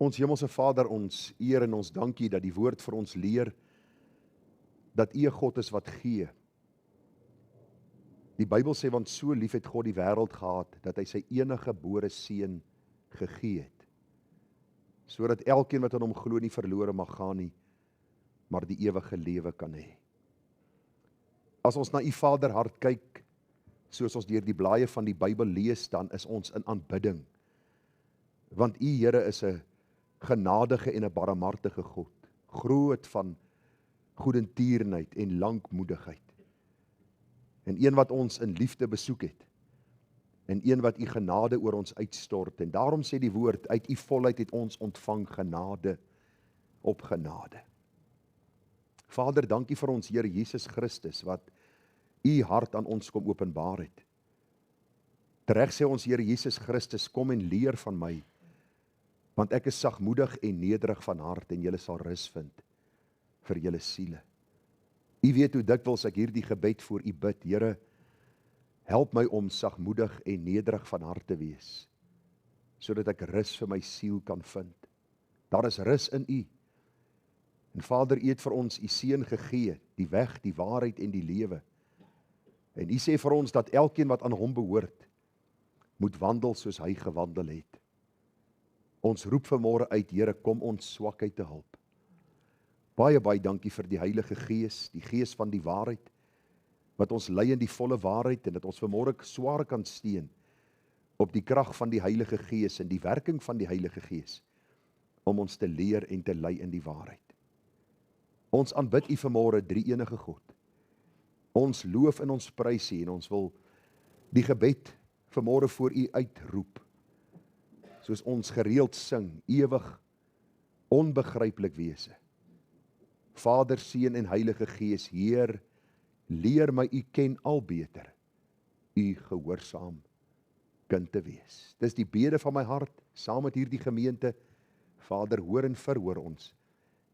Ons Hemelse Vader, ons eer en ons dankie dat die woord vir ons leer, dat U 'n God is wat gee. Die Bybel sê, want so lief het God die wêreld gehad, dat hy sy enige gebore seun gegee het, sodat elkeen wat aan hom glo nie verlore mag gaan nie, maar die ewige lewe kan hê. As ons na U Vaderhart kyk, soos ons deur die blaaie van die Bybel lees, dan is ons in aanbidding, want U Here is 'n genadige en 'n barmhartige God, groot van goedentierenheid en lankmoedigheid, en een wat ons in liefde besoek het, en een wat U genade oor ons uitstort, en daarom sê die woord, uit U volheid het ons ontvang genade op genade. Vader, dankie vir ons Here Jesus Christus, wat U hart aan ons kom openbaar het. Tereg sê ons Here Jesus Christus, kom en leer van my, want ek is sagmoedig en nederig van hart, en julle sal rus vind vir julle siele. U weet hoe dikwels ek hierdie gebed voor U bid, Here, help my om sagmoedig en nederig van hart te wees, sodat ek rus vir my siel kan vind. Daar is rus in U. En Vader, U het vir ons U Seun gegee, die weg, die waarheid en die lewe. En U sê vir ons dat elkeen wat aan Hom behoort, moet wandel soos Hy gewandel het. Ons roep vanmôre uit, Here, kom ons swakheid te hulp. Baie, baie dankie vir die Heilige Gees, die Gees van die waarheid, wat ons lei in die volle waarheid, en dat ons vanmôre swaar kan steun op die krag van die Heilige Gees en die werking van die Heilige Gees, om ons te leer en te lei in die waarheid. Ons aanbid U vanmôre, drie-enige God. Ons loof en ons prys U, en ons wil die gebed vanmôre voor U uitroep, soos ons gereeld sing, ewig, onbegryplik wese. Vader, Seun en Heilige Gees, Heer, leer my U ken al beter, U gehoorsaam kind te wees. Dis die bede van my hart, saam met hierdie gemeente. Vader, hoor en verhoor ons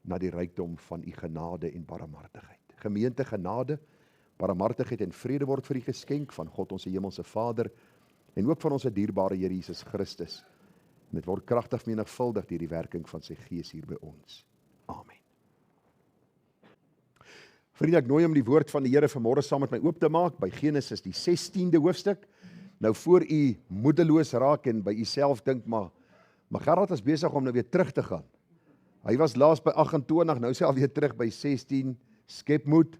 na die rykdom van U genade en barmhartigheid. Gemeente, genade, barmhartigheid en vrede word vir U geskenk van God ons hemelse Vader, en ook van ons dierbare Here Jesus Christus. En dit word kragtig menigvuldig deur die werking van sy Gees hier by ons. Amen. Vriende, ek nooi om die woord van die Here vanmôre saam met my oop te maak, by Genesis die 16de hoofstuk. Nou voor u moedeloos raak en by u self dink, maar Gerard is besig om nou weer terug te gaan. Hy was laas by 28, nou is hy alweer terug by 16, skep moed.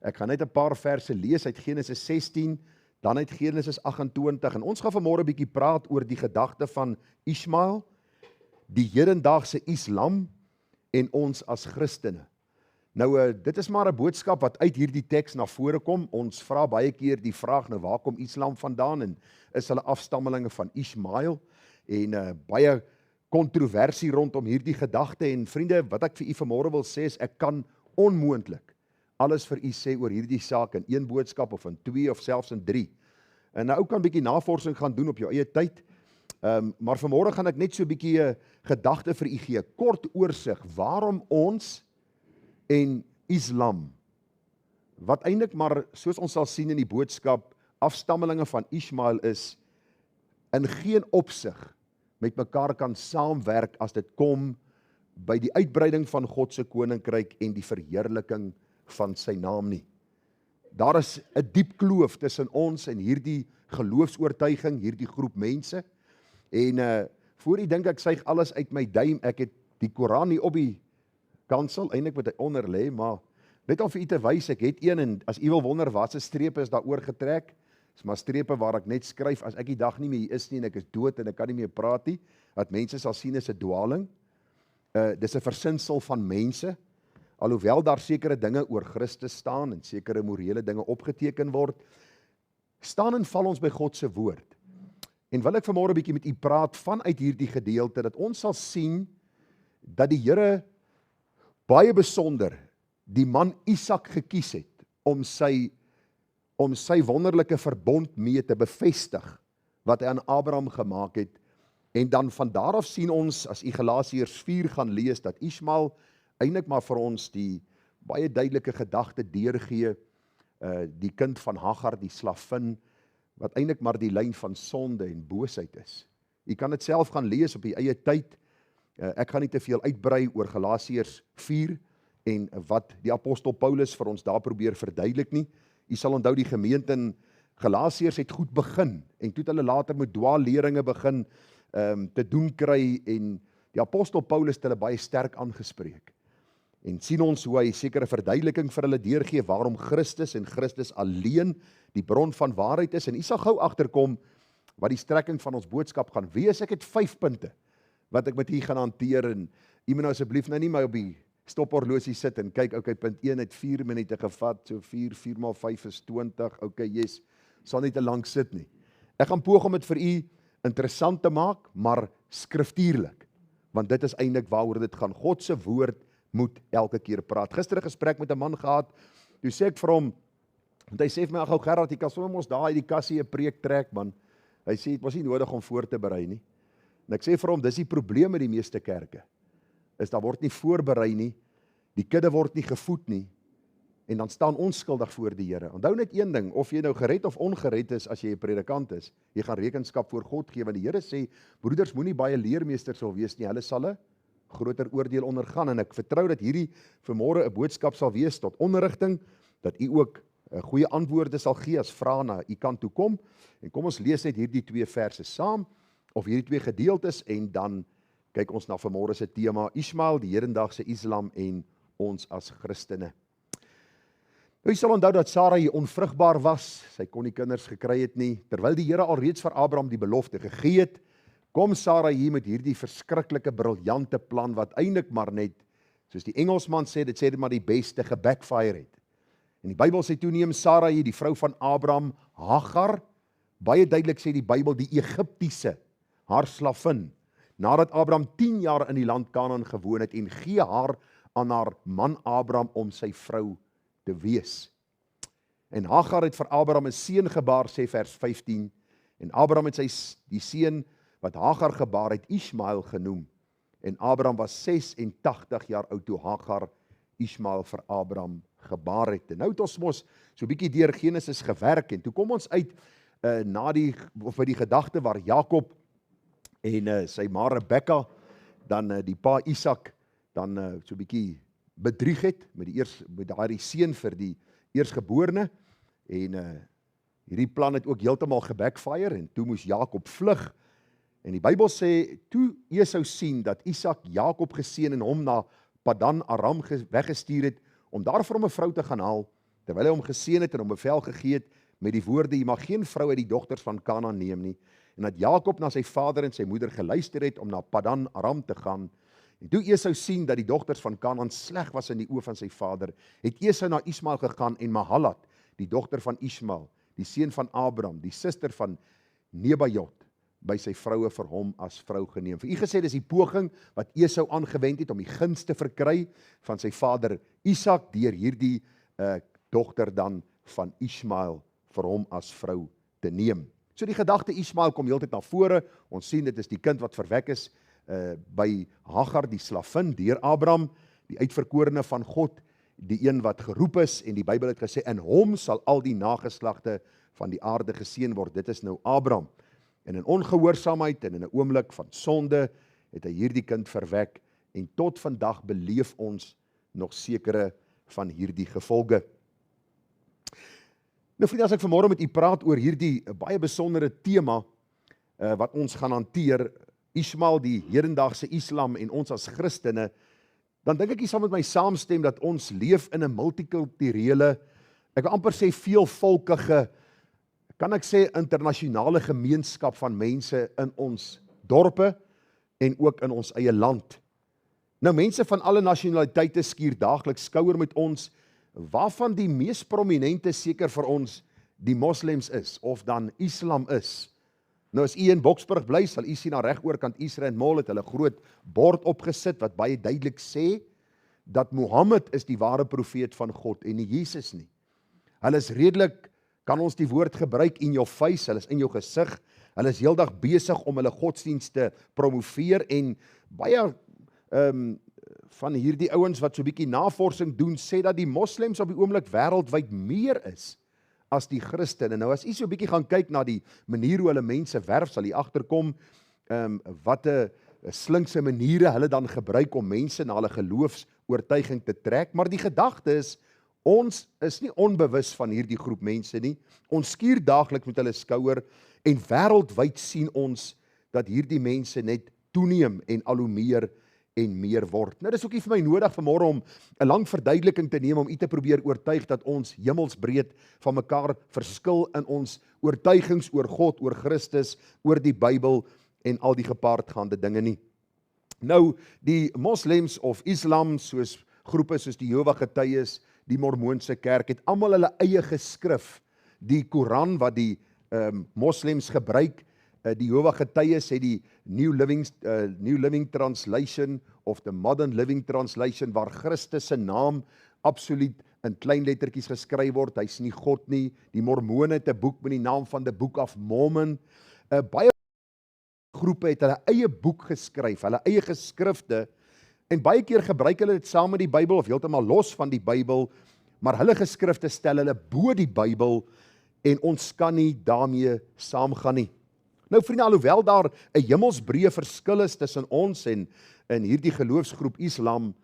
Ek gaan net 'n paar verse lees uit Genesis 16, dan uit Genesis 28, en ons gaan vanmôre 'n bietjie praat oor die gedagte van Ismael, die hedendaagse Islam, en ons as Christene. Nou, dit is maar 'n boodskap wat uit hierdie teks na vore kom. Ons vra baie keer die vraag, nou waar kom Islam vandaan, en is hulle afstammelinge van Ismael, en baie kontroversie rondom hierdie gedagte, en vriende, wat ek vir u vanmôre wil sê is, ek kan onmoontlik alles vir u sê oor hierdie saak in een boodskap, of in 2, of selfs in 3. En nou kan 'n bietjie navorsing gaan doen op jou eie tyd, maar vanmôre gaan ek net so 'n bietjie 'n gedagte vir u gee, kort oorsig, waarom ons en Islam, wat eintlik maar, soos ons sal sien in die boodskap, afstammelinge van Ismael is, in geen opsig met mekaar kan saamwerk as dit kom by die uitbreiding van God se koninkryk en die verheerliking van sy naam nie. Daar is 'n diep kloof tussen ons en hierdie geloofsoortuiging, hierdie groep mense, en voor u dink ek suig alles uit my duim, ek het die Koran nie op die kansel, eintlik moet hy onder lê, maar net om vir u te wys, ek het een, en as u wil wonder wat se strepe is daar oorgetrek, is maar strepe waar ek net skryf, as ek die dag nie meer hier is nie, en ek is dood, en ek kan nie meer praat nie, dat mense sal sien is 'n dwaling, dis 'n versinsel van mense, alhoewel daar sekere dinge oor Christus staan, en sekere morele dinge opgeteken word, staan en val ons by God se woord. En wil ek vanmôre 'n bietjie met u praat vanuit hierdie gedeelte, dat ons sal sien, dat die Here baie besonder die man Isak gekies het, om sy wonderlike verbond mee te bevestig, wat hy aan Abraham gemaak het, en dan van daar af sien ons, as u Galasiërs 4 gaan lees, dat Ismael eintlik maar vir ons die baie duidelike gedagte deurgee, die kind van Hagar, die slavin, wat eintlik maar die lyn van sonde en boosheid is. U kan dit self gaan lees op u eie tyd, Ek gaan nie te veel uitbrei oor Galasiërs 4 en wat die apostel Paulus vir ons daar probeer verduidelik nie. U sal onthou die gemeente in Galasiërs het goed begin en toe het hulle later met dwaalleringe begin te doen kry en die apostel Paulus het hulle baie sterk aangespreek. En sien ons hoe hy sekere verduideliking vir hulle deurgee waarom Christus en Christus alleen die bron van waarheid is. En u sal gou agterkom wat die strekking van ons boodskap gaan wees. Ek het 5 punte wat ek met u gaan hanteer en u moet nou asseblief nou nie my op die stophorlosie sit en kyk, okay, punt 1 het 4 minute gevat, so 4 x 5 is 20, okay, yes, sal nie te lank sit nie. Ek gaan poog om dit vir u interessant te maak, maar skriftuurlik, want dit is eintlik waaroor dit gaan. God se woord moet elke keer praat. Gister 'n gesprek met 'n man gehad, toe sê ek vir hom, want hy sê vir my, "Ag ou Gerard, jy kan sommer mos daar uit die kassie 'n preek trek, man." Hy sê, "Dit was nie nodig om voor te berei nie." En ek sê vir hom, dis die probleem met die meeste kerke, is daar word nie voorberei nie, die kudde word nie gevoed nie, en dan staan onskuldig voor die Here. Onthou net een ding, of jy nou gered of ongered is as jy 'n predikant is, jy gaan rekenskap voor God gee, want die Here sê, broeders, moenie baie leermeesters wil wees nie, hulle sal 'n groter oordeel ondergaan, en ek vertrou dat hierdie vanmôre 'n boodskap sal wees tot onderrigting, dat u ook goeie antwoorde sal gee as vrae na u kant toe kom, en kom ons lees net hierdie 2 verse saam, of hierdie 2 gedeeltes, en dan kyk ons na vanmôre se tema, Ismael, die hedendaagse Islam en ons as Christene. Nou, jy sal onthou dat Sarai onvrugbaar was, sy kon nie kinders gekry het nie, terwyl die Here alreeds vir Abraham die belofte gegee het, kom Sarai hier met hierdie verskriklike briljante plan, wat eintlik maar net, soos die Engelsman sê, dit sê dit maar die beste gebackfire het. En die Bybel sê toe neem Sarai, die vrou van Abraham, Hagar, baie duidelik sê die Bybel, die Egiptiese, haar slavin, nadat Abraham 10 jaar in die land Kanaan gewoon het, en gee haar aan haar man Abraham om sy vrou te wees. En Hagar het vir Abraham 'n seun gebaar, sê vers 15, en Abraham het die seun wat Hagar gebaar het, Ismael genoem, en Abraham was 86 jaar oud toe Hagar Ismael vir Abraham gebaar het. En nou het ons mos so 'n bietjie deur Genesis gewerk, en toe kom ons uit by die gedagte waar Jakob en sy ma Rebekka dan die pa Isak dan so 'n bietjie bedrieg het met daardie seun vir die eersgeborene, en hierdie plan het ook heeltemal gebackfire, en toe moes Jakob vlug, en die Bybel sê, toe Esau sien dat Isak Jakob geseën en hom na Padan Aram weggestuur het, om daar vir hom 'n vrou te gaan haal, terwyl hy hom geseën het en hom bevel gegee het, met die woorde, jy mag geen vrou uit die dogters van Kanaan neem nie, en dat Jakob na sy vader en sy moeder geluister het, om na Padan Aram te gaan, en toe Esau sien dat die dogters van Kanaan sleg was in die oë van sy vader, het Esau na Ismael gegaan en Mahalat, die dogter van Ismael, die seun van Abraham, die suster van Nebajot, by sy vroue vir hom as vrou geneem. Vir u gesê, dis die poging wat Esau aangewend het om die guns te verkry van sy vader Isak, deur hierdie dogter dan van Ismael vir hom as vrou te neem. So die gedagte Ismael kom heeltyd na vore. Ons sien dit is die kind wat verwek is by Hagar, die slavin, deur Abraham, die uitverkorene van God, die een wat geroep is, en die Bybel het gesê, in hom sal al die nageslagte van die aarde geseën word. Dit is nou Abraham. En in ongehoorsaamheid en in 'n oomblik van sonde het hy hierdie kind verwek, en tot vandag beleef ons nog sekere van hierdie gevolge. Nou vriende, as ek vanmôre met u praat oor hierdie baie besondere tema wat ons gaan hanteer, Ismael, die hedendaagse Islam en ons as Christene, dan dink ek jy sal met my saamstem dat ons leef in 'n multikulturele, ek wil amper sê veelvolkige, kan ek sê internasionale gemeenskap van mense in ons dorpe en ook in ons eie land. Nou mense van alle nasionaliteite skuur daagliks skouer met ons, waarvan die mees prominente seker vir ons die moslems is, of dan Islam is. Nou as u in Boksburg bly, sal u sien aan regoorkant Israel Mall het hulle groot bord opgesit wat baie duidelik sê dat Mohammed is die ware profeet van God en nie Jesus nie. Hulle is redelik, kan ons die woord gebruik, in your face, hulle is in jou gesig, hulle is heeldag besig om hulle godsdienst te promoveer, en baie van hierdie ouens wat so 'n bietjie navorsing doen, sê dat die moslems op die oomblik wêreldwyd meer is as die Christene. Nou as u so 'n bietjie gaan kyk na die manier hoe hulle mense werf, sal u agterkom wat 'n slinkse maniere hulle dan gebruik om mense na hulle geloofsoortuiging te trek, maar die gedagte is, ons is nie onbewus van hierdie groep mense nie. Ons skuur daagliks met hulle skouer en wêreldwyd sien ons dat hierdie mense net toeneem en al hoe meer en meer word. Nou dis ook nie vir my nodig vanmôre om 'n lang verduideliking te neem om u te probeer oortuig dat ons hemelsbreed van mekaar verskil in ons oortuigings oor God, oor Christus, oor die Bybel en al die gepaardgaande dinge nie. Nou, die moslems of islam, soos groepe soos die Jehova Getuies, die Mormoonse kerk, het almal hulle eie geskrif. Die Koran wat die moslems gebruik, die Jehova Getuies het die New Living Translation of the Modern Living Translation, waar Christus se naam absoluut in klein lettertjies geskryf word. Hy's nie God nie. Die Mormone het 'n boek met die naam van the Book of Mormon. Baie groepe het hulle eie boek geskryf, hulle eie geskrifte, en baie keer gebruik hulle dit saam met die Bybel of heeltemal los van die Bybel, maar hulle geskrifte stel hulle bo die Bybel en ons kan nie daarmee saamgaan nie. Nou vriende, alhoewel daar 'n hemelsbreë verskil is tussen ons en hierdie geloofsgroep Islam,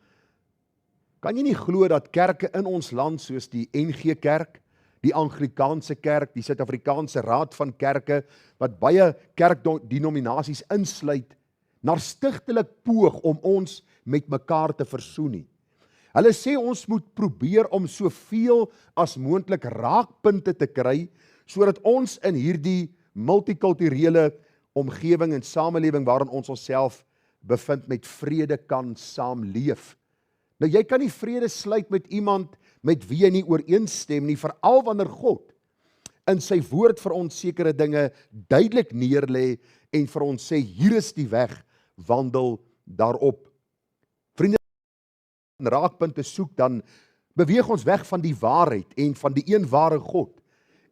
kan jy nie glo dat kerke in ons land soos die NG Kerk, die Anglikaanse Kerk, die Suid-Afrikaanse Raad van Kerke, wat baie kerkdenominasies insluit, na stigtelik poog om ons met mekaar te versoen nie. Hulle sê ons moet probeer om soveel as moontlik raakpunte te kry, sodat ons in hierdie multikulturele omgewing en samelewing waarin ons onsself bevind met vrede kan saamleef. Nou jy kan nie vrede sluit met iemand met wie jy nie ooreenstem nie, veral wanneer God in sy woord vir ons sekere dinge duidelik neerlê en vir ons sê, hier is die weg, wandel daarop. Vriende, raakpunte soek, dan beweeg ons weg van die waarheid en van die een ware God,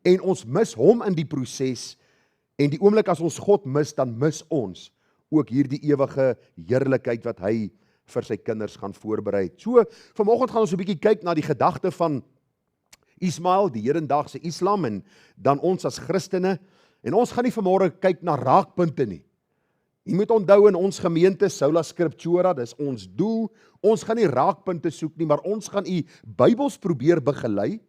en ons mis hom in die proses, en die oomblik as ons God mis, dan mis ons ook hierdie ewige heerlikheid wat hy vir sy kinders gaan voorberei. So, vanoggend gaan ons 'n bietjie kyk na die gedagte van Ismail, die hedendaagse Islam, en dan ons as Christene, en ons gaan nie vanmôre kyk na raakpunte nie. Jy moet onthou, in ons gemeente, Sola Scriptura, dis ons doel, ons gaan nie raakpunte soek nie, maar ons gaan u Bybels probeer begelei,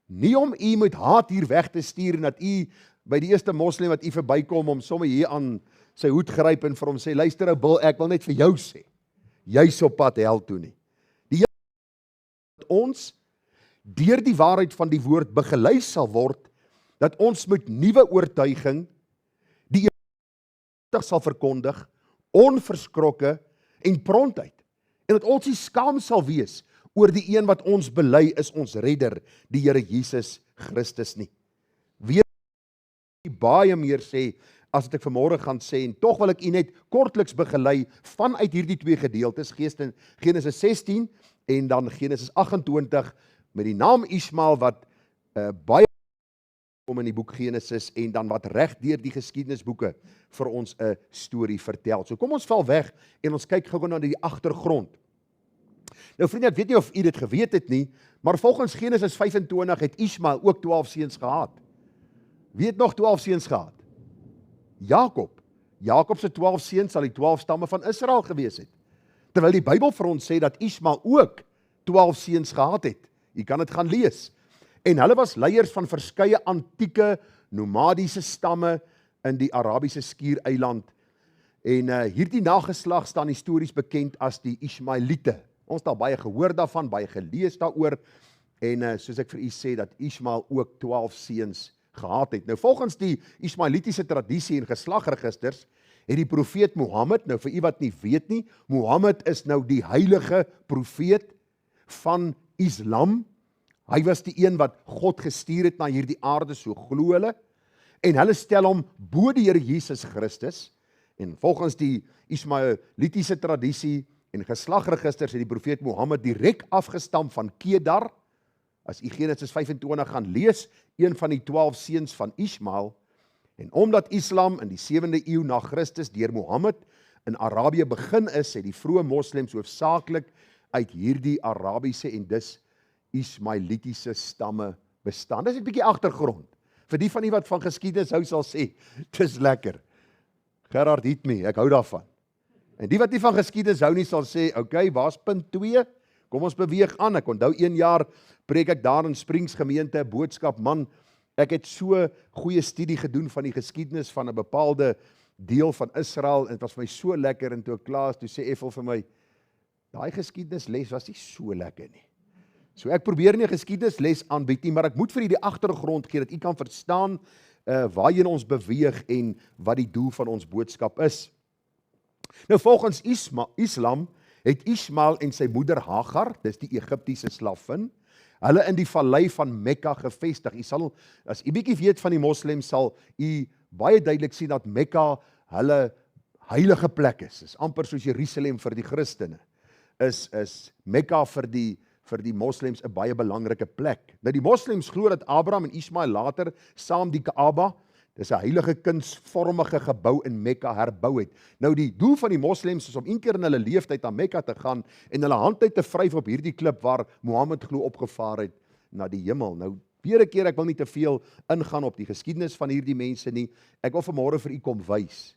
nie om u met haat hier weg te stuur, en dat u by die eerste moslim wat u verbykom, om sommer hier aan sy hoed gryp en vir hom sê, luister ou Bil, ek wil net vir jou sê, jy's op pad hel toe nie. Die Here ons deur die waarheid van die woord begelei sal word, dat ons met nuwe oortuiging die sal verkondig, onverskrokke en prontheid, en dat ons nie skaam sal wees oor die een wat ons bely is ons redder, die Here Jesus Christus nie. Weer baie meer sê, as wat ek vanmôre gaan sê, en tog wil ek u net kortliks begelei vanuit hierdie twee gedeeltes, Genesis 16 en dan Genesis 28, met die naam Ismael wat baie kom in die boek Genesis, en dan wat reg deur die geskiedenisboeke vir ons 'n storie vertel. So kom ons val weg en ons kyk gou na die agtergrond. Nou vriende, ek weet nie of u dit geweet het nie, maar volgens Genesis 25 het Ismael ook 12 seuns gehad. Wie het nog 12 seuns gehad? Jakob. Jakob se 12 seuns sal die 12 stamme van Israel gewees het. Terwyl die Bybel vir ons sê dat Ismael ook 12 seuns gehad het. Jy kan dit gaan lees. En hulle was leiers van verskeie antieke nomadiese stamme in die Arabiese skiereiland. En hierdie nageslag staan histories bekend as die Ismaeliete. Ons het al baie gehoor daarvan, baie gelees daaroor. En soos ek vir u sê, dat Ismael ook 12 seuns gehad het. Nou volgens die Ismaelitiese tradisie en geslagregisters het die profeet Mohammed, nou vir u wat nie weet nie, Mohammed is nou die heilige profeet van Islam. Hy was die een wat God gestuur het na hierdie aarde, so glo hulle, en hulle stel hom bo die Here Jesus Christus, en volgens die Ismaelitiese tradisie en geslagregisters het die profeet Mohammed direk afgestam van Kedar. As u Genesis 25 gaan lees, een van die 12 seuns van Ismael, en omdat Islam in die 7de eeu na Christus deur Mohammed in Arabië begin is, het die vroeë moslems hoofsaaklik uit hierdie Arabiese en dus Ismaelitiese stamme bestaan. Dis 'n bietjie agtergrond. Vir die van u wat van geskiedenis hou sal sê, dis lekker. Gerard Hitme, ek hou daarvan. En die wat nie van geskiedenis hou nie, sal sê, okay, waar's punt 2? Kom ons beweeg aan. Ek onthou 1 jaar preek ek daar in Springs gemeente 'n boodskap, man, ek het so goeie studie gedoen van die geskiedenis van 'n bepaalde deel van Israel, en dit was vir my so lekker, en toe ek klaar is, toe sê Effel vir my, daai geskiedenisles was nie so lekker nie. So ek probeer nie 'n geskiedenisles aanbied nie, maar ek moet vir u die agtergrond gee, dat u kan verstaan waarheen ons beweeg en wat die doel van ons boodskap is. Nou volgens Islam het Ismael en sy moeder Hagar, dis die Egiptiese slavin, hulle in die vallei van Mekka gevestig. U sal, as u bietjie weet van die moslems, sal u baie duidelik sien dat Mekka hulle heilige plek is. Dis amper soos Jerusalem vir die Christene. Is Mekka vir die moslems 'n baie belangrike plek. Nou die moslems glo dat Abraham en Ismael later saam die Kaaba, dis 'n heilige kunsvormige gebou in Mekka herbou het. Nou die doel van die moslems is om een keer in hulle leeftyd na Mekka te gaan en hulle hand uit te vryf op hierdie klip waar Mohammed glo opgevaar het na die hemel. Nou weer 'n keer, ek wil nie te veel ingaan op die geskiedenis van hierdie mense nie. Ek wil vanmôre vir u kom wys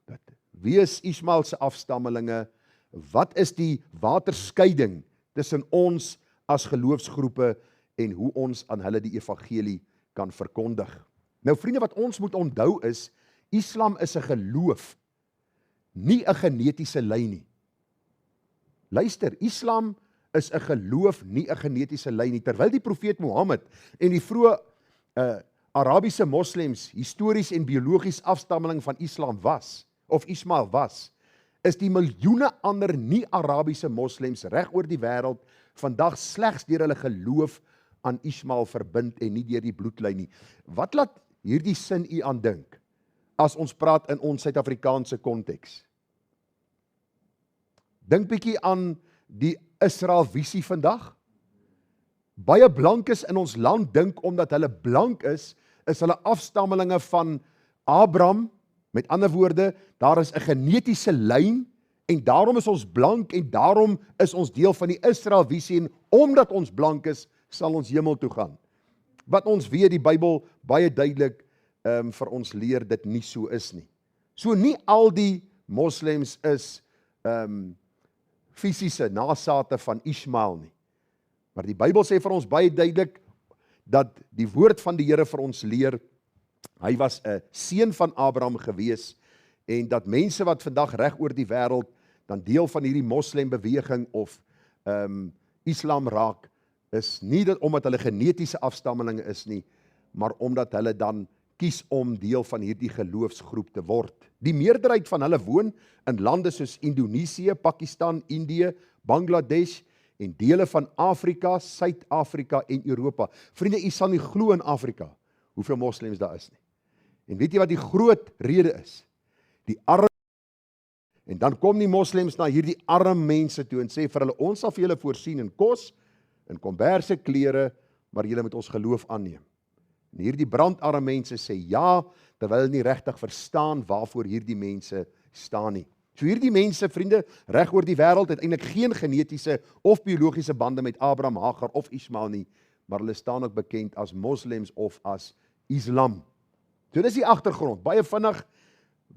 dat wie is Ismael se afstammelinge? Wat is die waterskeiding tussen ons as geloofsgroepe en hoe ons aan hulle die evangelie kan verkondig? Nou vriende, wat ons moet onthou is, Islam is 'n geloof, nie 'n genetiese lyn nie. Luister, Islam is 'n geloof, nie 'n genetiese lyn nie. Terwyl die profeet Mohammed en die vroeë Arabiese moslems histories en biologies afstammeling van Islam was, of Ismael was, is die miljoene ander nie-Arabiese moslems reg oor die wêreld vandag slegs deur hulle geloof aan Ismael verbind en nie deur die bloedlyn nie. Wat laat hierdie sin u aandink as ons praat in ons Suid-Afrikaanse konteks? Dink bietjie aan die Israel visie vandag. Baie blankes in ons land dink omdat hulle blank is hulle afstammelinge van Abraham. Met ander woorde, daar is 'n genetiese lyn en daarom is ons blank en daarom is ons deel van die Israel visie en omdat ons blank is, sal ons hemel toe gaan. Wat ons weet, die Bybel baie duidelik vir ons leer dit nie so is nie. So nie al die moslems is fisiese nasate van Ismael nie. Maar die Bybel sê vir ons baie duidelik dat die woord van die Here vir ons leer, hy was 'n seun van Abraham gewees en dat mense wat vandag reg oor die wêreld dan deel van hierdie moslembeweging of Islam raak, is nie dat omdat hulle genetiese afstammelinge is nie, maar omdat hulle dan kies om deel van hierdie geloofsgroep te word. Die meerderheid van hulle woon in lande soos Indonesië, Pakistan, Indië, Bangladesh en dele van Afrika, Suid-Afrika en Europa. Vriende, u sal nie glo in Afrika hoeveel moslems daar is nie. En weet jy wat die groot rede is? Die arm. En dan kom die moslems na hierdie arm mense toe en sê vir hulle, ons sal vir julle voorsien in kos, in komberse klere, maar julle moet ons geloof aanneem. En hierdie brandarme mense sê ja, terwyl hulle nie regtig verstaan waarvoor hierdie mense staan nie. So hierdie mense, vriende, reg oor die wêreld het eintlik geen genetiese of biologiese bande met Abraham, Hagar of Ismael nie, maar hulle staan ook bekend as moslems of as Islam. So dis die agtergrond, baie vinnig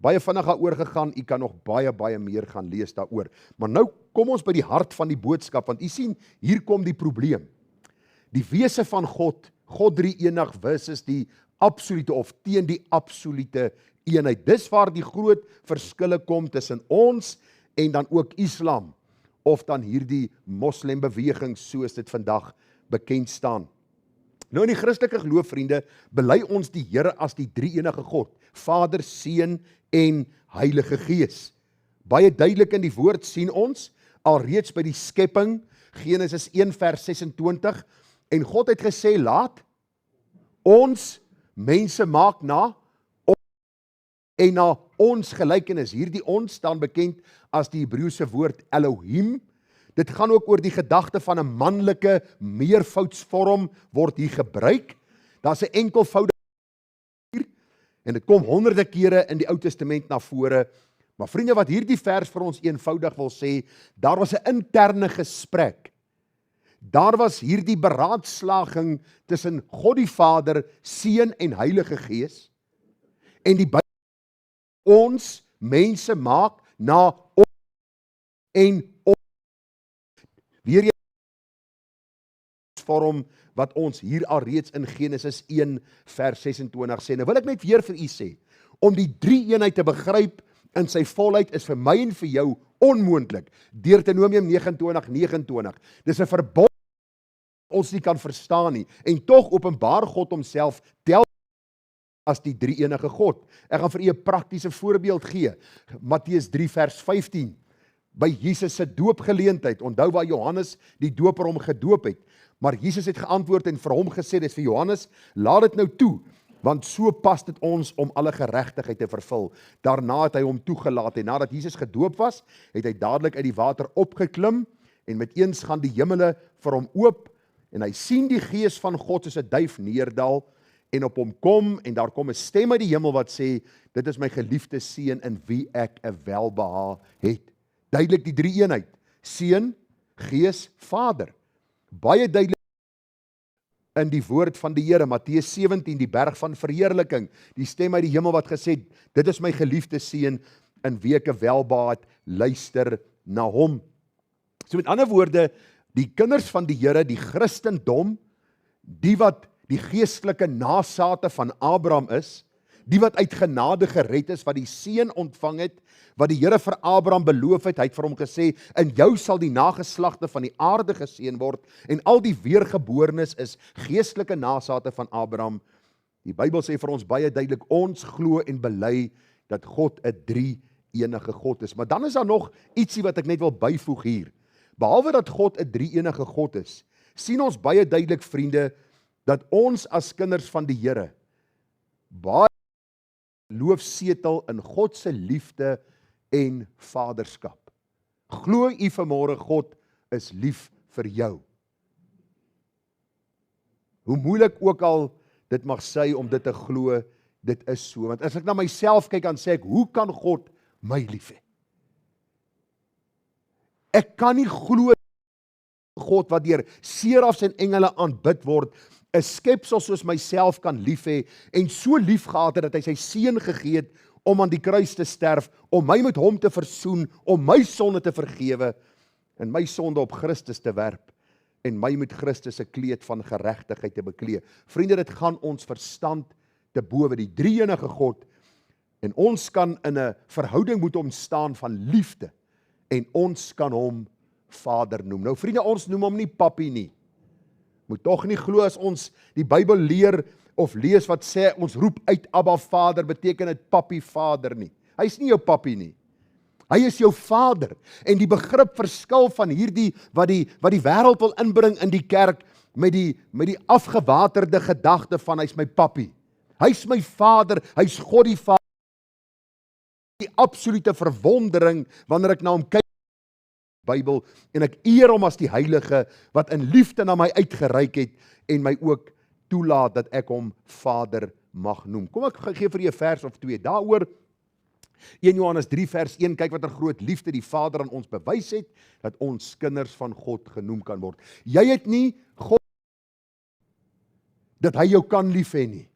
daaroor gegaan, u kan nog baie meer gaan lees daaroor. Maar nou kom ons by die hart van die boodskap, want u sien, hier kom die probleem. Die wese van God drie-enig versus die absolute of teen die absolute eenheid. Dis waar die groot verskille kom tussen ons en dan ook Islam, of dan hierdie moslembeweging soos dit vandag bekend staan. Nou in die Christelike geloof, vriende, bely ons die Here as die drie-enige God, Vader, Seun en Heilige Gees. Baie duidelik in die woord sien ons, alreeds by die skepping, Genesis 1 vers 26, en God het gesê, laat ons mense maak na ons gelykenis. Hierdie ons staan bekend as die Hebreëse woord Elohim. Dit gaan ook oor die gedagte van 'n manlike meervoudsvorm word hier gebruik. Daar's 'n enkelvoudige hier en dit kom honderde kere in die Ou Testament na vore. Maar vriende, wat hierdie vers vir ons eenvoudig wil sê, daar was 'n interne gesprek. Daar was hierdie beraadslaging tussen God die Vader, Seun en Heilige Gees. En die Bybel ons mense maak na ons en weer eens vorm wat ons hier al reeds in Genesis 1 vers 26 sê. Nou wil ek net weer vir u sê, om die drie eenheid te begryp in sy volheid is vir my en vir jou onmoontlik. Deuteronomium 29:29. Dis 'n verbod ons nie kan verstaan nie. En tog openbaar God homself tel as die drie enige God. Ek gaan vir u 'n praktiese voorbeeld gee. Matteus 3 vers 15. By Jesus se doopgeleentheid. Onthou waar Johannes die doper hom gedoop het. Maar Jesus het geantwoord en vir hom gesê, dis vir Johannes, laat dit nou toe, want so pas dit ons om alle geregtigheid te vervul. Daarna het hy hom toegelaat en nadat Jesus gedoop was, het hy dadelik uit die water opgeklim en met eens gaan die hemele vir hom oop en hy sien die gees van God soos 'n duif neerdal en op hom kom en daar kom 'n stem uit die hemel wat sê, dit is my geliefde seun in wie ek 'n welbehae het. Duidelik die drie eenheid, seun, gees, vader. Baie duidelik in die woord van die Here, Matteus 17, die berg van verheerliking, die stem uit die hemel wat gesê het, dit is my geliefde seun in wie ek 'n welbehae het, luister na hom. So met ander woorde, die kinders van die Here, die Christendom, die wat die geestelike nasate van Abraham is, die wat uit genade gered is, wat die seën ontvang het, wat die Here vir Abraham beloof het, hy het vir hom gesê, in jou sal die nageslagte van die aarde geseën word, en al die weergeborenes is geestelike nasate van Abraham. Die Bybel sê vir ons baie duidelik, ons glo en bely dat God 'n drie enige God is. Maar dan is daar nog ietsie wat ek net wil byvoeg hier. Behalwe dat God 'n drie enige God is, sien ons baie duidelik, vriende, dat ons as kinders van die Here baie loofsetel in God se liefde en vaderskap. Glo u vanmôre God is lief vir jou. Hoe moeilik ook al dit mag sy om dit te glo, dit is so. Want as ek na myself kyk, dan sê ek, hoe kan God my lief hê? Ek kan nie glo God wat deur serafs en engele aanbid word, 'n skepsel soos myself kan lief hê en so lief gehad het dat hy sy seun gegee het om aan die kruis te sterf, om my met hom te versoen, om my sonde te vergewe en my sonde op Christus te werp en my met Christus se kleed van geregtigheid te beklee. Vriende, dit gaan ons verstand te bowe, die drie enige God, en ons kan in 'n verhouding moet ontstaan van liefde en ons kan hom Vader noem. Nou vriende, ons noem hom nie papi nie. Moet tog nie glo as ons die Bybel leer of lees wat sê, ons roep uit Abba Vader, beteken dit papi Vader nie. Hy is nie jou papi nie. Hy is jou Vader. En die begrip verskil van hierdie wat die wêreld wil inbring in die kerk met die afgewaterde gedagte van hy's my papi. Hy's my Vader, hy's God die Vader. Die absolute verwondering wanneer ek na hom kyk in die Bybel en ek eer hom as die heilige wat in liefde na my uitgereik het en my ook toelaat dat ek hom Vader mag noem. Kom ek gee vir julle 'n vers of 2 daaroor. 1 Johannes 3 vers 1, kyk wat 'n groot liefde die Vader aan ons bewys het, dat ons kinders van God genoem kan word. Jy het nie God dat hy jou kan lief hê nie.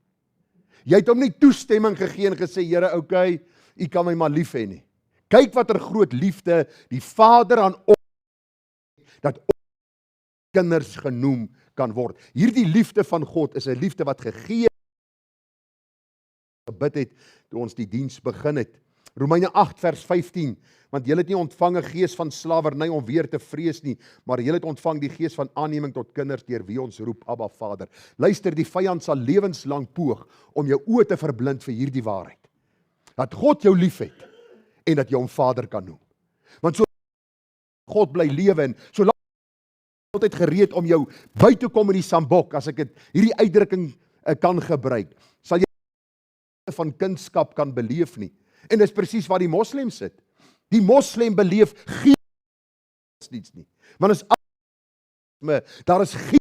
Jy het hom nie toestemming gegee en gesê, Here, okay, u kan my maar lief hê nie. Kyk wat 'n groot liefde die Vader aan ons, dat ons kinders genoem kan word. Hierdie liefde van God is 'n liefde wat gegee gebid het toe ons die diens begin het. Romeine 8 vers 15, want julle het nie ontvang 'n gees van slawerny om weer te vrees nie, maar julle het ontvang die gees van aanneming tot kinders deur wie ons roep Abba Vader. Luister, die vyand sal lewenslang poog om jou oë te verblind vir hierdie waarheid. Dat God jou liefhet en dat jy hom Vader kan noem. Want so God bly lewe en solank altyd gereed om jou by te kom in die sambok, as ek hierdie uitdrukking kan gebruik, sal jy van kindskap kan beleef nie. En dis presies waar die moslem sit. Die moslem beleef geen niets nie. Want is daar is geen,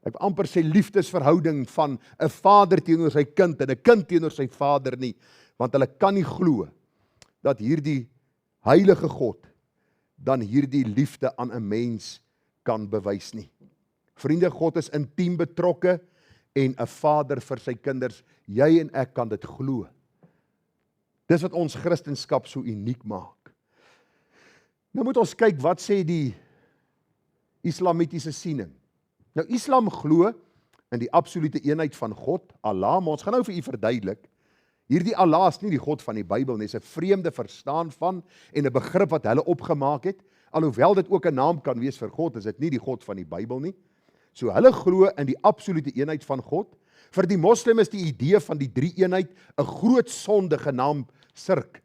ek amper sê liefdesverhouding van 'n vader teenoor sy kind en 'n kind teenoor sy vader nie, want hulle kan nie glo dat hierdie heilige God dan hierdie liefde aan 'n mens kan bewys nie. Vriende, God is intiem betrokke en 'n vader vir sy kinders. Jy en ek kan dit glo. Dis wat ons Christendom so uniek maak. Nou moet ons kyk wat sê die islamitiese siening. Nou Islam glo in die absolute eenheid van God, Allah, maar ons gaan nou vir u verduidelik. Hierdie Allah is nie die God van die Bybel nie, is 'n vreemde verstaan van en 'n begrip wat hulle opgemaak het. Alhoewel dit ook 'n naam kan wees vir God, is dit nie die God van die Bybel nie. So hulle glo in die absolute eenheid van God. Vir die moslim is die idee van die drie eenheid 'n groot sonde genaamd sirk,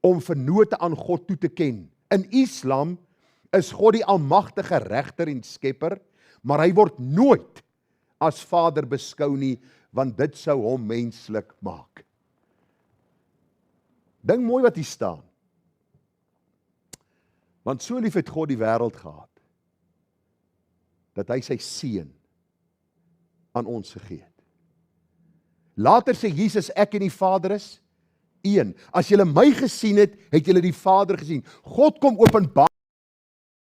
om vennote aan God toe te ken. In Islam is God die almagtige regter en skepper, maar hy word nooit as Vader beskou nie, want dit sou hom menslik maak. Dink mooi wat hier staan. Want so lief het God die wêreld gehad, dat hy sy seun aan ons gegee het. Later sê Jesus, ek en die Vader is een. As julle my gesien het, het julle die Vader gesien. God kom openbaar,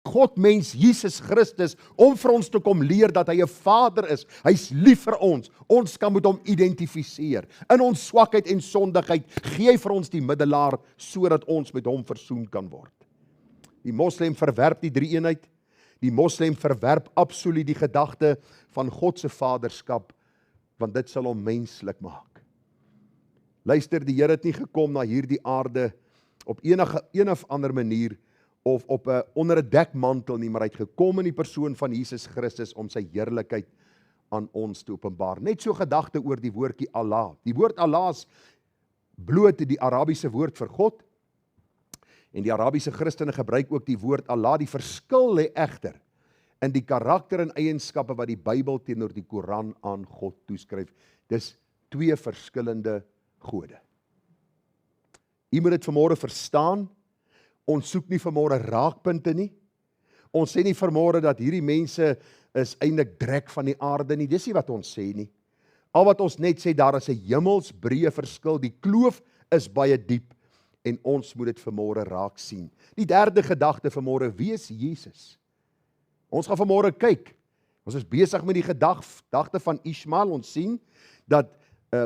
God mens Jesus Christus, om vir ons te kom leer dat hy 'n Vader is. Hy's lief vir ons. Ons kan met hom identifiseer. In ons swakheid en sondigheid gee hy vir ons die middelaar, sodat ons met hom versoen kan word. Die moslim verwerp die drie eenheid. Die moslim verwerp absoluut die gedagte van God se vaderskap, want dit sal hom menslik maak. Luister, die Here het nie gekom na hierdie aarde op een of ander manier of onder 'n dekmantel nie, maar hy het gekom in die persoon van Jesus Christus om sy heerlikheid aan ons te openbaar. Net so gedagte oor die woordjie Allah. Die woord Allah is bloot die Arabiese woord vir God, en die Arabiese Christene gebruik ook die woord Allah. Die verskil lê egter in die karakter en eienskappe wat die Bybel teenoor die Koran aan God toeskryf. Dis twee verskillende gode. U moet dit vanmôre verstaan. Ons soek nie vanmôre raakpunte nie. Ons sê nie vanmôre dat hierdie mense is eintlik drek van die aarde nie. Dis nie wat ons sê nie. Al wat ons net sê, daar is 'n hemelsbreë verskil. Die kloof is baie diep en ons moet dit vanmôre raak sien. Die derde gedagte vanmôre, wie is Jesus? Ons gaan vanmôre kyk. Ons is besig met die gedagte van Ismael. Ons sien dat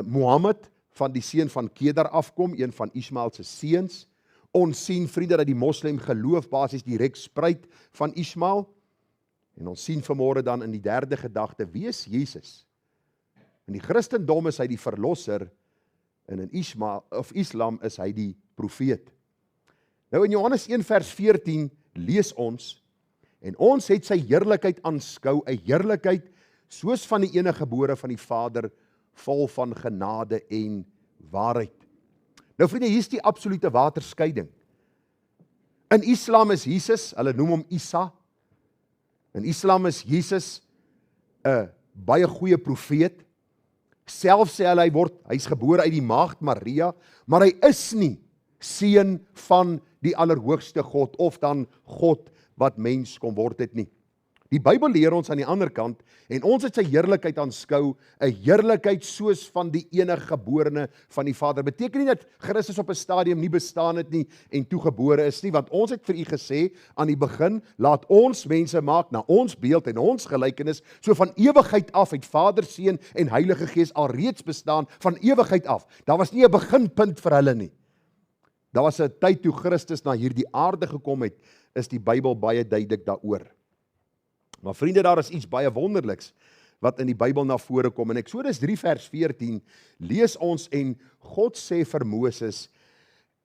Mohammed van die seun van Kedar afkom, een van Ismael se seuns. Ons sien, vriende, dat die moslim geloof basies direk spruit van Ismael. En ons sien vanmôre dan in die derde gedagte, wie is Jesus? In die Christendom is hy die verlosser, en in Islam is hy die profeet. Nou in Johannes 1 vers 14 lees ons, en ons het sy heerlikheid aanskou, 'n heerlikheid soos van die enige gebore van die Vader, vol van genade en waarheid. Nou vriende, hier is die absolute waterskeiding. In Islam is Jesus, hulle noem hom Isa. In Islam is Jesus 'n baie goeie profeet. Self sê hulle hy's gebore uit die maagd Maria, maar hy is nie seun van die Allerhoogste God, of dan God wat mens kom word het nie. Die Bybel leer ons aan die ander kant, en ons het sy heerlikheid aanskou, 'n heerlikheid soos van die enige geborene van die Vader. Beteken nie dat Christus op 'n stadium nie bestaan het nie en toe gebore is nie, want ons het vir u gesê aan die begin, laat ons mense maak na ons beeld en ons gelykenis, so van ewigheid af het Vader, Seun en Heilige Gees alreeds bestaan, van ewigheid af. Daar was nie 'n beginpunt vir hulle nie. Daar was 'n tyd toe Christus na hierdie aarde gekom het, is die Bybel baie duidelik daaroor. Maar vriende, daar is iets baie wonderliks wat in die Bybel na vore kom. In Eksodus 3 vers 14 lees ons, en God sê vir Moses,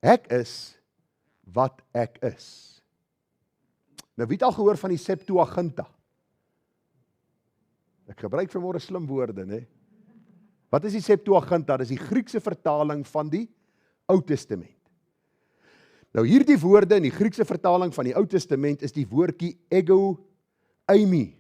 ek is wat ek is. Nou wie het al gehoor van die Septuaginta? Ek gebruik vanmôre slim woorde, né? Wat is die Septuaginta? Dit is die Griekse vertaling van die Ou Testament. Nou hierdie woorde in die Griekse vertaling van die Ou Testament is die woordjie ego eimi.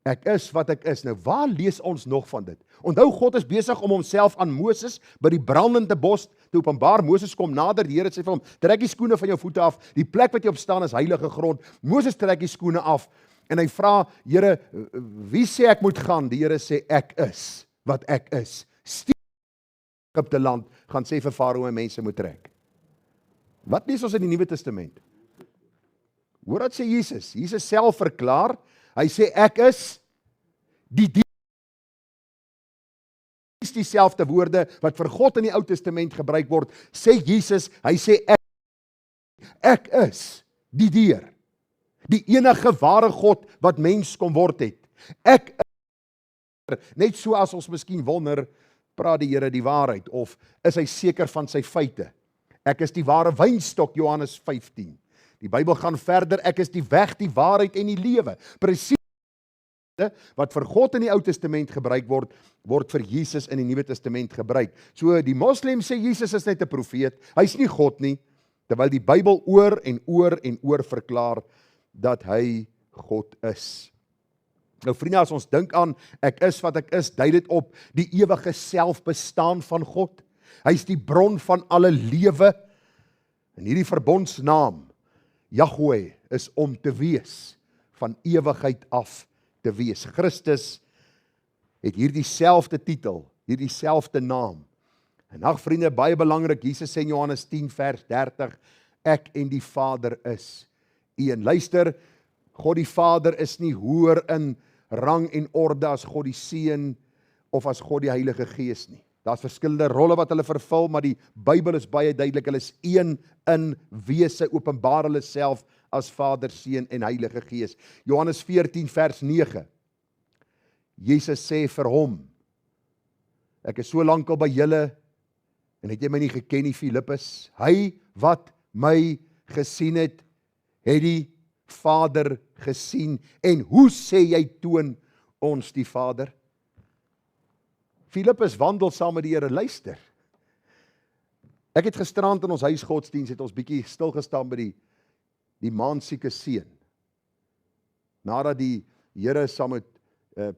Ek is wat ek is. Nou waar lees ons nog van dit? Onthou, God is besig om homself aan Moses by die brandende bos te openbaar. Moses kom nader, die Here sê vir hom, trek die skoene van jou voete af, die plek wat jy op staan is heilige grond. Moses trek die skoene af, en hy vra, Here, wie sê ek moet gaan? Die Here sê, ek is wat ek is. Stuur Egipte land, gaan sê vir Farao en mense moet trek. Wat lees ons in die Nuwe Testament? Hoor wat sê Jesus? Jesus self verklaar, hy sê ek is die dieselfde woorde wat vir God in die Ou Testament gebruik word, sê Jesus, hy sê Ek is die deur. Die enige ware God wat mens kom word het. Ek is, net so as ons miskien wonder, praat die Here die waarheid, of is hy seker van sy feite? Ek is die ware wynstok, Johannes 15. Die Bybel gaan verder, ek is die weg, die waarheid en die lewe. Presies wat vir God in die Ou Testament gebruik word, word vir Jesus in die Nuwe Testament gebruik. So die moslim sê Jesus is net 'n profeet, hy's nie God nie, terwyl die Bybel oor en oor en oor verklaar dat hy God is. Nou vriende, as ons dink aan ek is wat ek is, dui dit op die ewige selfbestaan van God. Hy is die bron van alle lewe. En hierdie verbondsnaam, Jahweh, is om te wees, van ewigheid af te wees. Christus het hierdie selfde titel, hierdie selfde naam. En ag vriende, baie belangrik, Jesus sê in Johannes 10 vers 30, ek en die Vader is een. Luister, God die Vader is nie hoër in rang en orde as God die Seun of as God die Heilige Gees nie. Daar's verskillende rolle wat hulle vervul, maar die Bybel is baie duidelik, hulle is een in wese, openbaar hulle self as Vader, Seun en Heilige Gees. Johannes 14 vers 9. Jesus sê vir hom, ek is so lank al by julle, en het jy my nie geken nie, Filippus? Hy wat my gesien het, het die Vader gesien. En hoe sê jy toon ons die Vader? Filippus wandel saam met die Here, luister. Ek het gisterand in ons huisgodsdiens het ons bietjie stilgestaan by die maansieke seun. Nadat die Here saam met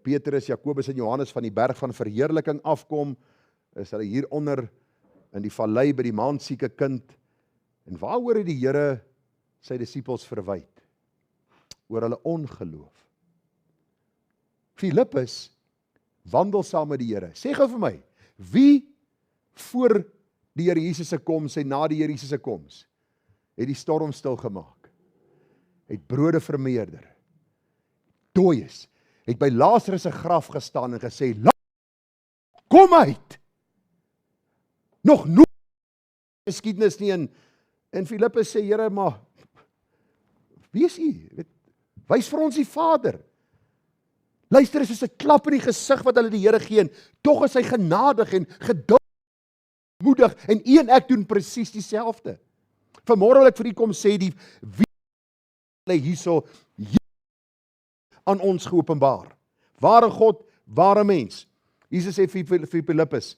Petrus, Jakobus en Johannes van die berg van verheerliking afkom, is hulle hieronder in die vallei by die maansieke kind. En waaroor het die Here sy disippels verwyd? Oor hulle ongeloof. Filippus wandel saam met die Here. Sê gou vir my, wie voor die Here Jesus se koms en na die Here Jesus se koms het die storm stil gemaak? Het brode vermeerder. Dooies het by Lazarus se graf gestaan en gesê, kom uit! Nog nooit geskiedenis nie. En Filippus sê, Here, maar wie is U? Wys vir ons die Vader. Luister, is soos 'n klap in die gesig wat hulle die Here gee, en tog is hy genadig en geduldmoedig, en U en ek doen presies dieselfde. Vanmôre wil ek vir U kom sê, wie lê hierso aan ons geopenbaar. Ware God, ware mens. Jesus sê vir Filippus,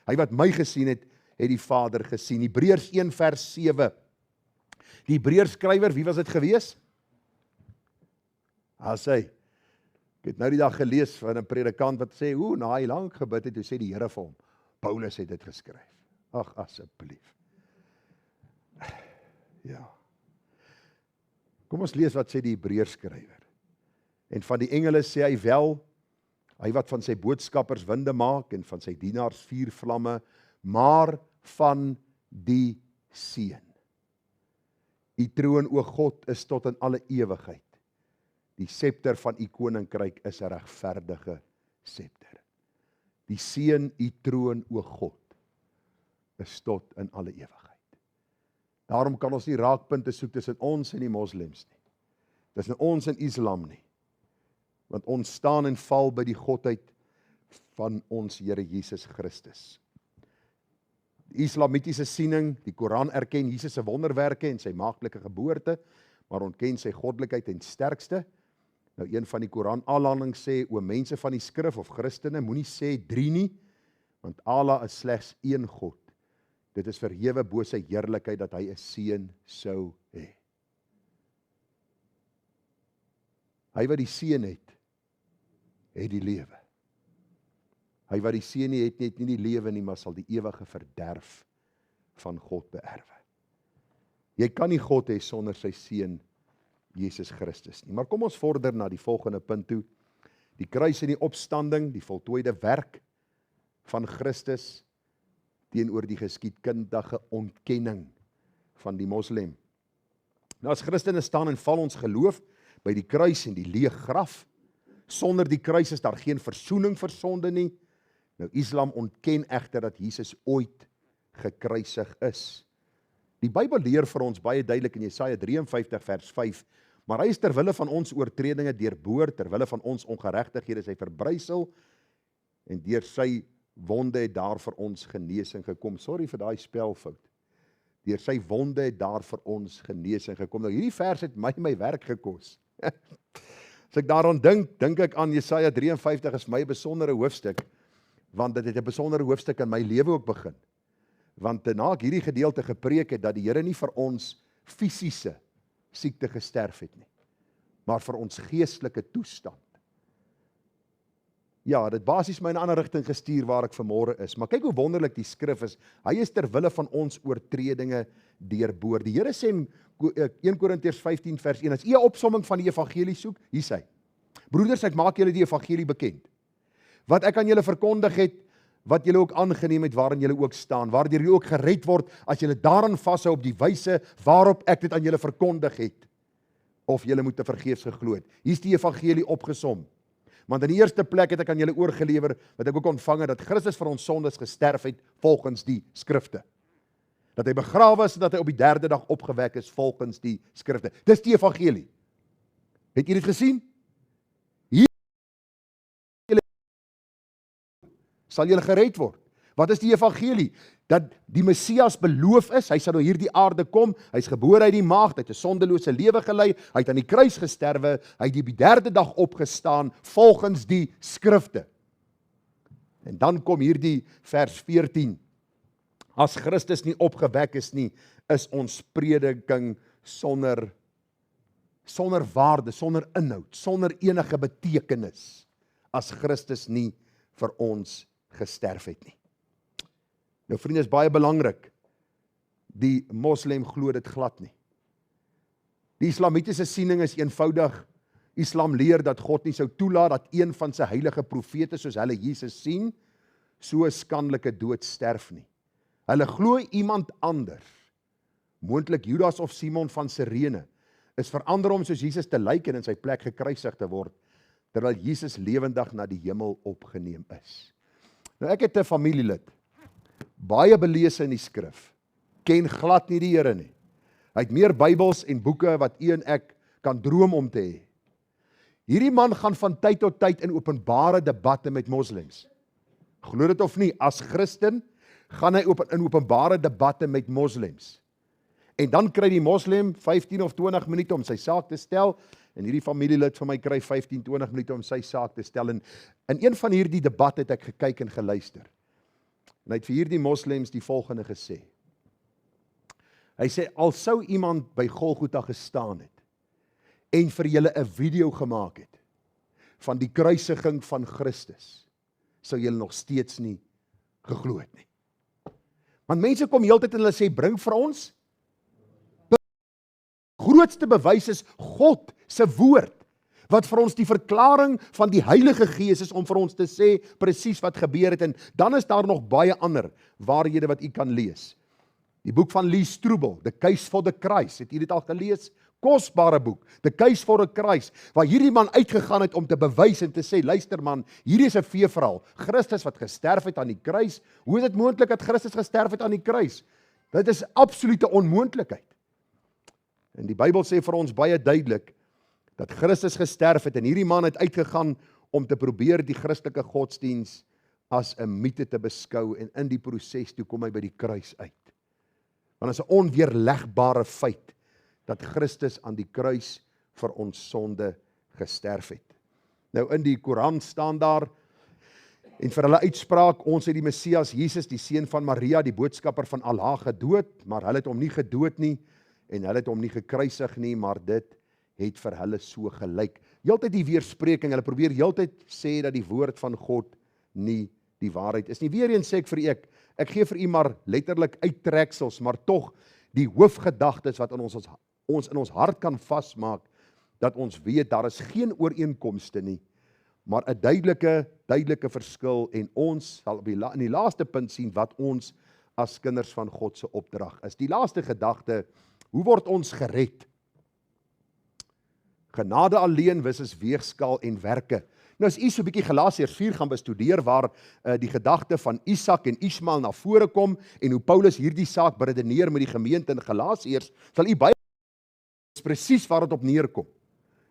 hy wat my gesien het, het die Vader gesien. Hebreërs 1 vers 7. Die Hebreërs skrywer, wie was dit gewees? Ek het nou die dag gelees van 'n predikant wat sê, na hy lank gebid het, toe sê die Here vir hom, Paulus het dit geskryf. Ag, asseblief. Ja. Kom ons lees wat sê die Hebreërs skrywer. En van die engele sê hy wel, hy wat van sy boodskappers winde maak en van sy dienaars vuurvlamme, maar van die Seun. U troon, o God, is tot in alle ewigheid. Die scepter van u koninkryk is 'n regverdige scepter. Die Seun, u troon, o God, is tot in alle ewigheid. Daarom kan ons nie raakpunte soek tussen ons en die moslems nie. Tussen ons en Islam nie. Want ons staan en val by die godheid van ons Here Jesus Christus. Die islamitiese siening, die Koran erken Jesus se wonderwerke en sy maaklike geboorte, maar ontken sy goddelikheid en sterkste. Nou een van die Koran aanhaling sê, o mense van die skrif of Christene, moenie sê 3 nie, want Allah is slegs een God. Dit is verhewe bo sy heerlikheid dat hy 'n seun sou hê. Hy wat die seun het die lewe. Hy wat die seun nie het nie die lewe nie, maar sal die ewige verderf van God beerwe. Jy kan nie God hê sonder sy seun Jesus Christus nie. Maar kom ons vorder na die volgende punt toe. Die kruis en die opstanding, die voltooide werk van Christus teenoor die geskiedkundige ontkenning van die moslem. Nou as Christene staan en val ons geloof by die kruis en die leë graf. Sonder die kruis is daar geen versoening vir sonde nie. Nou Islam ontken egter dat Jesus ooit gekruisig is. Die Bybel leer vir ons baie duidelik in Jesaja 53 vers 5, maar hy is ter wille van ons oortredinge deurboor, ter wille van ons ongeregtighede is hy verbrysel, en deur sy wonde het daar vir ons genesing gekom. Sorry vir daai spelfout. Deur sy wonde het daar vir ons genesing gekom. Nou hierdie vers het my werk gekos. As ek daaraan dink ek aan Jesaja 53 is my besondere hoofstuk, want dit het 'n besondere hoofstuk in my lewe ook begin. Want na ek hierdie gedeelte gepreek het, dat die Here nie vir ons fisiese siekte gesterf het nie, maar vir ons geestelike toestand. Ja, dit basies my in 'n ander rigting gestuur waar ek vanmôre is. Maar kyk hoe wonderlik die skrif is. Hy is ter wille van ons oortredinge deurboor. Die Here sê in 1 Korintiërs 15 vers 1, as jy 'n opsomming van die evangelie soek, hier sê hy. Broeders, ek maak julle die evangelie bekend. Wat ek aan julle verkondig het, wat julle ook aangeneem het, waarin julle ook staan, waardeur julle ook gered word, as julle daaraan vashou op die wyse waarop ek dit aan julle verkondig het, of julle moet te vergeefs geglo het. Hier is die evangelie opgesom. Want in die eerste plek het ek aan julle oorgelewer, wat ek ook ontvang het, dat Christus vir ons sondes gesterf het, volgens die skrifte. Dat hy begrawe is, en dat hy op die 3de dag opgewek is, volgens die skrifte. Dis die evangelie. Het jy dit gesien? Hier sal julle gered word. Wat is die evangelie? Dat die Messias beloof is, hy sal nou hierdie aarde kom, hy is gebore uit die maagd, hy het 'n sondelose lewe gelei, hy het aan die kruis gesterwe, hy het op die 3de dag opgestaan, volgens die skrifte. En dan kom hierdie vers 14, as Christus nie opgewek is nie, is ons prediking sonder waarde, sonder inhoud, sonder enige betekenis, as Christus nie vir ons gesterf het nie. Nou vriende, is baie belangrik, die moslem glo dit glad nie. Die islamitiese siening is eenvoudig, Islam leer dat God nie sou toelaat dat een van sy heilige profete, soos hulle Jesus sien, so 'n skandelike dood sterf nie. Hulle glo iemand anders, moontlik Judas of Simon van Sirene, is verander om soos Jesus te lyk en in sy plek gekruisig te word, terwyl Jesus lewendig na die hemel opgeneem is. Nou ek het 'n familielid, baie belese in die skrif, ken glad nie die Here nie. Hy het meer Bybels en boeke wat u en ek kan droom om te hê. Hierdie man gaan van tyd tot tyd in openbare debatte met moslems. Glo dit of nie, as Christen gaan hy in openbare debatte met moslems. En dan kry die moslem 15 of 20 minute om sy saak te stel, en hierdie familielid van my kry 15, 20 minute om sy saak te stel. En in een van hierdie debatte het ek gekyk en geluister. En hy het vir hierdie moslems die volgende gesê. Hy sê, al sou iemand by Golgotha gestaan het, en vir julle 'n video gemaak het, van die kruisiging van Christus, sou julle nog steeds nie geglo het nie. Want mense kom heeltyd en hulle sê, bring vir ons, grootste bewys is God se woord, wat vir ons die verklaring van die Heilige Gees is, om vir ons te sê presies wat gebeur het, en dan is daar nog baie ander waarhede wat u kan lees. Die boek van Lee Strobel, The Case for the Christ, het u dit al gelees? Kosbare boek, The Case for the Christ, waar hierdie man uitgegaan het om te bewys en te sê, luister man, hierdie is 'n veeverhaal, Christus wat gesterf het aan die kruis, hoe is dit moontlik dat Christus gesterf het aan die kruis? Dit is absolute onmoontlikheid. En die Bybel sê vir ons baie duidelik, dat Christus gesterf het, en hierdie man het uitgegaan om te probeer die Christelike godsdiens as 'n mite te beskou, en in die proses toe kom hy by die kruis uit. Want dit is 'n onweerlegbare feit, dat Christus aan die kruis vir ons sonde gesterf het. Nou in die Koran staan daar, en vir hulle uitspraak, ons het die Messias Jesus, die seun van Maria, die boodskapper van Allah, gedood, maar hulle het hom nie gedood nie, en hulle het hom nie gekruisig nie, maar dit het vir hulle so gelyk. Heeltyd die weerspreking, hulle probeer heeltyd sê dat die woord van God nie die waarheid is nie. Weereens sê ek vir u, ek gee vir u maar letterlik uittreksels, maar tog die hoofgedagtes wat ons in ons hart kan vasmaak, dat ons weet, daar is geen ooreenkomste nie, maar 'n duidelike verskil, en ons sal in die laaste punt sien wat ons as kinders van God se opdrag is. Die laaste gedagte, hoe word ons gered? Genade alleen, wis is weegskaal en werke. Nou as u so 'n bietjie Galasiërs 4 gaan bestudeer waar die gedagte van Isak en Ismael na vore kom en hoe Paulus hierdie saak beredeneer met die gemeente in Galasiërs, sal u baie presies waar dit op neerkom.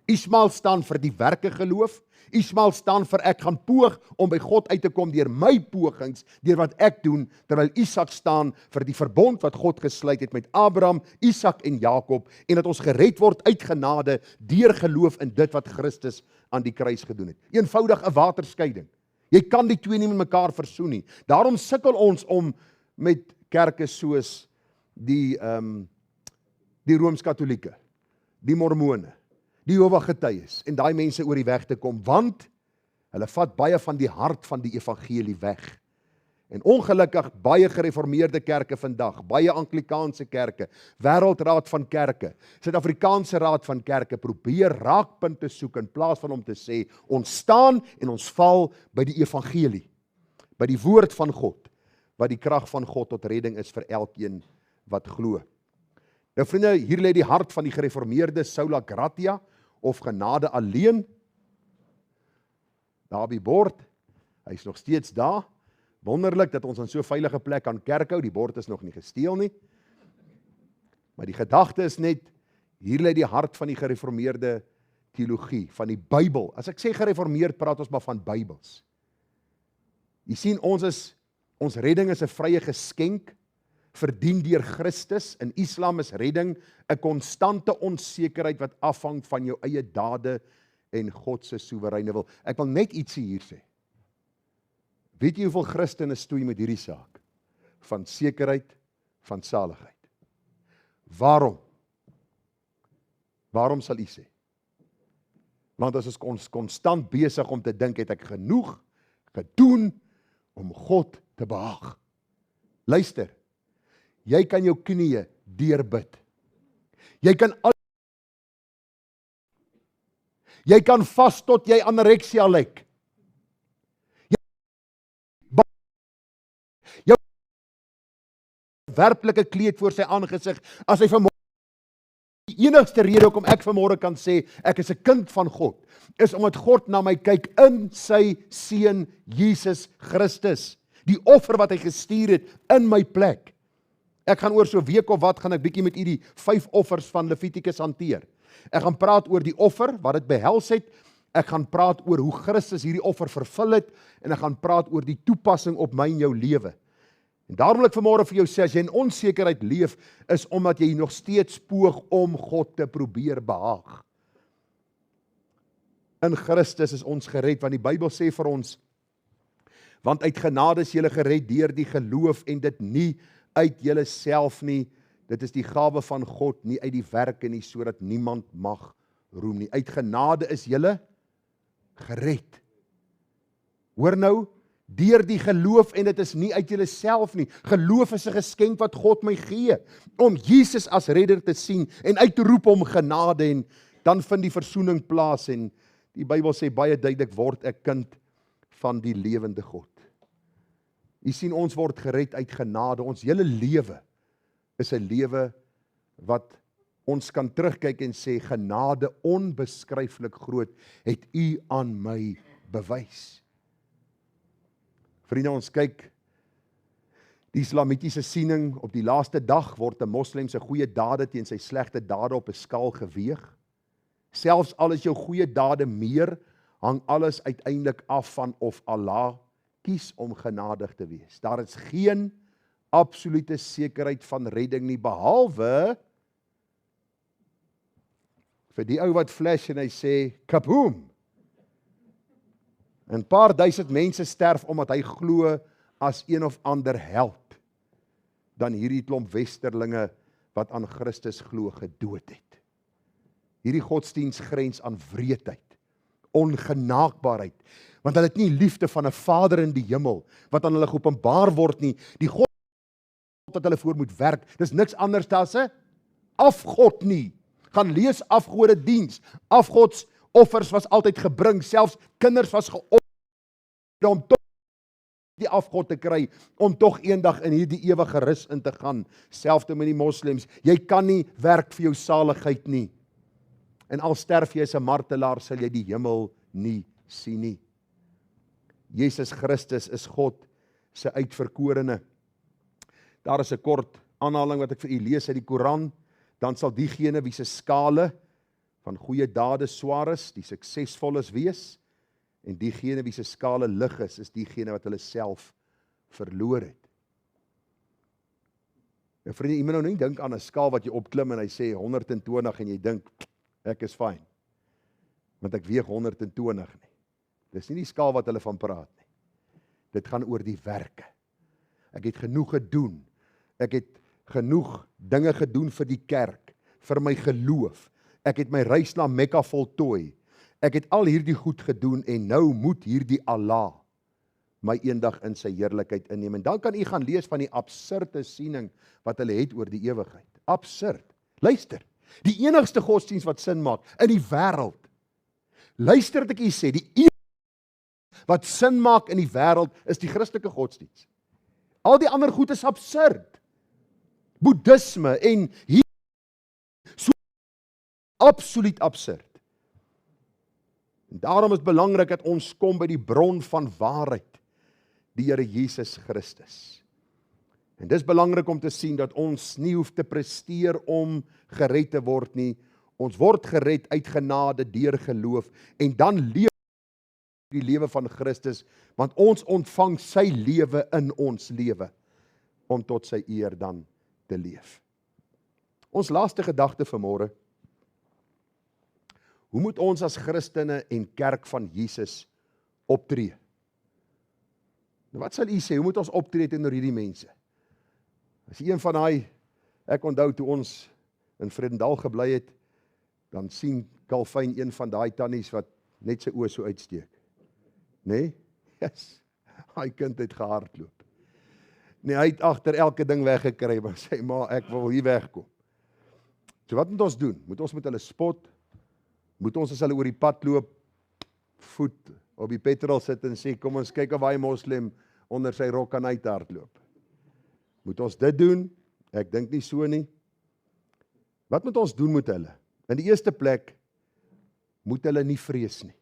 Ismael staan vir die werke geloof. Ismael staan vir ek gaan poog om by God uit te kom deur my pogings, deur wat ek doen, terwyl Isak staan vir die verbond wat God gesluit het met Abraham, Isak en Jakob, en dat ons gered word uit genade deur geloof in dit wat Christus aan die kruis gedoen het. Eenvoudig 'n waterskeiding. Jy kan die twee nie met mekaar versoen nie. Daarom sukkel ons om met kerke soos die Rooms-Katolieke, die Mormone, die Jehova-getuies en daai mense oor die weg te kom, want hulle vat baie van die hart van die evangelie weg. En ongelukkig baie gereformeerde kerke vandag, baie Anglikaanse kerke, Wêreldraad van Kerke, Suid-Afrikaanse Raad van Kerke probeer raakpunte soek in plaas van om te sê ons staan en ons val by die evangelie, by die woord van God, wat die krag van God tot redding is vir elkeen wat glo. Nou vriende, hier lê die hart van die gereformeerde Sola Gratia of genade alleen. Daar op die bord, hy is nog steeds daar. Wonderlik dat ons aan so 'n veilige plek kan kerk hou, die bord is nog nie gesteel nie. Maar die gedagte is net, hier lê die hart van die gereformeerde teologie, van die Bybel. As ek sê gereformeerd, praat ons maar van Bybels. Jy sien, ons redding is 'n vrye geskenk, verdien deur Christus. In Islam is redding 'n konstante onsekerheid wat afhang van jou eie dade en God se soewereine wil. Ek wil net ietsie hier sê. Weet jy hoeveel Christene stoei met hierdie saak? Van sekerheid, van saligheid. Waarom? Waarom sal u sê? Want as ons konstant besig om te dink, het ek genoeg gedoen om God te behaag. Luister, jy kan jou knieë deurbid. Jy kan vas tot jy anoreksia lyk. Jou werklike kleed voor sy aangesig, as hy vanmôre, die enigste rede hoekom ek vanmôre kan sê, ek is 'n kind van God, is omdat God na my kyk in sy seun Jesus Christus. Die offer wat hy gestuur het in my plek. Ek gaan oor so 'n week of wat, gaan ek bietjie met u die 5 offers van Levitikus hanteer. Ek gaan praat oor die offer, wat dit behels het. Ek gaan praat oor hoe Christus hierdie offer vervul het, en ek gaan praat oor die toepassing op my en jou lewe. En daarom wil ek vanmôre vir jou sê, as jy in onsekerheid leef, is omdat jy nog steeds poog om God te probeer behaag. In Christus is ons gered, want die Bybel sê vir ons, want uit genade is julle gered deur die geloof, en dit nie uit julle self nie, dit is die gawe van God, nie uit die werke nie, sodat niemand mag roem nie. Uit genade is julle gered. Hoor nou, deur die geloof, en dit is nie uit julle self nie. Geloof is 'n geskenk wat God my gee, om Jesus as redder te sien, en uit te roep om genade, en dan vind die versoening plaas, en die Bybel sê baie duidelik, word ek kind van die lewende God. Jy sien, ons word gered uit genade, ons hele lewe is 'n lewe wat ons kan terugkyk en sê, genade onbeskryflik groot, het u aan my bewys. Vriende, ons kyk, die islamitiese siening, op die laaste dag word 'n moslim se goeie dade teen sy slegte dade op 'n skaal geweeg. Selfs al is jou goeie dade meer, hang alles uiteindelik af van of Allah kies om genadig te wees. Daar is geen absolute sekerheid van redding nie, behalwe vir die ou wat flash en hy sê, kaboom! 'n paar duisend mense sterf omdat hy glo as een of ander held, dan hierdie klomp westerlinge wat aan Christus glo gedood het. Hierdie godsdiens grens aan wreedheid, ongenaakbaarheid, want hulle het nie liefde van 'n Vader in die hemel, wat aan hulle geopenbaar word nie, die God wat hulle voor moet werk, dis niks anders as 'n afgod nie. Gaan lees afgode diens, afgods offers was altyd gebring, selfs kinders was geoffer om toch die afgod te kry, om toch eendag in hierdie ewige rus in te gaan. Selfs met die moslems, jy kan nie werk vir jou saligheid nie. En al sterf jy as 'n martelaar, sal jy die hemel nie sien nie. Jesus Christus is God se uitverkorene. Daar is 'n kort aanhaling wat ek vir u lees uit die Koran. Dan sal diegene wie se skale van goeie dade swaar is, die suksesvolles wees, en diegene wie se skale lig is diegene wat hulle self verloor het. Nou vriende, jy moet nou nie dink aan 'n skaal wat jy opklim en hy sê 120 en jy dink, ek is fyn, want ek weeg 120 nie. Dis nie die skaal wat hulle van praat nie. Dit gaan oor die werke. Ek het genoeg gedoen. Ek het genoeg dinge gedoen vir die kerk, vir my geloof. Ek het my reis na Mekka voltooi. Ek het al hierdie goed gedoen en nou moet hierdie Allah my eendag in sy heerlikheid inneem. En dan kan u gaan lees van die absurde siening wat hulle het oor die ewigheid. Absurd. Luister, die enigste godsdienst wat sin maak in die wêreld. Luister wat ek u sê, die enigste wat sin maak in die wêreld is die Christelike godsdienst. Al die ander goed is absurd. Boeddhisme en hier so absoluut absurd. En daarom is belangrik dat ons kom by die bron van waarheid, die Here Jesus Christus. En dis belangrik om te sien dat ons nie hoef te presteer om gered te word nie. Ons word gered uit genade deur geloof en dan leef die lewe van Christus, want ons ontvang sy lewe in ons lewe om tot sy eer dan te leef. Ons laaste gedagte vanmôre: hoe moet ons as Christene en kerk van Jesus optree? Nou wat sal u sê, hoe moet ons optree teenoor hierdie mense? As een van daai, ek onthou toe ons in Vredendal gebly het, dan sien Calvin een van daai tannies wat net sy oë so uitsteek. Nee? Yes. Hy kind het gehardloop. Nee, hy het agter elke ding weggekry, maar sê, maar ek wil hier wegkom. So wat moet ons doen? Moet ons met hulle spot? Moet ons as hulle oor die pad loop, voet op die petrol sit en sê, kom ons kyk of hy moslim onder sy rok kan uithardloop? Moet ons dit doen? Ek dink nie so nie. Wat moet ons doen met hulle? In die eerste plek, moet hulle nie vrees nie.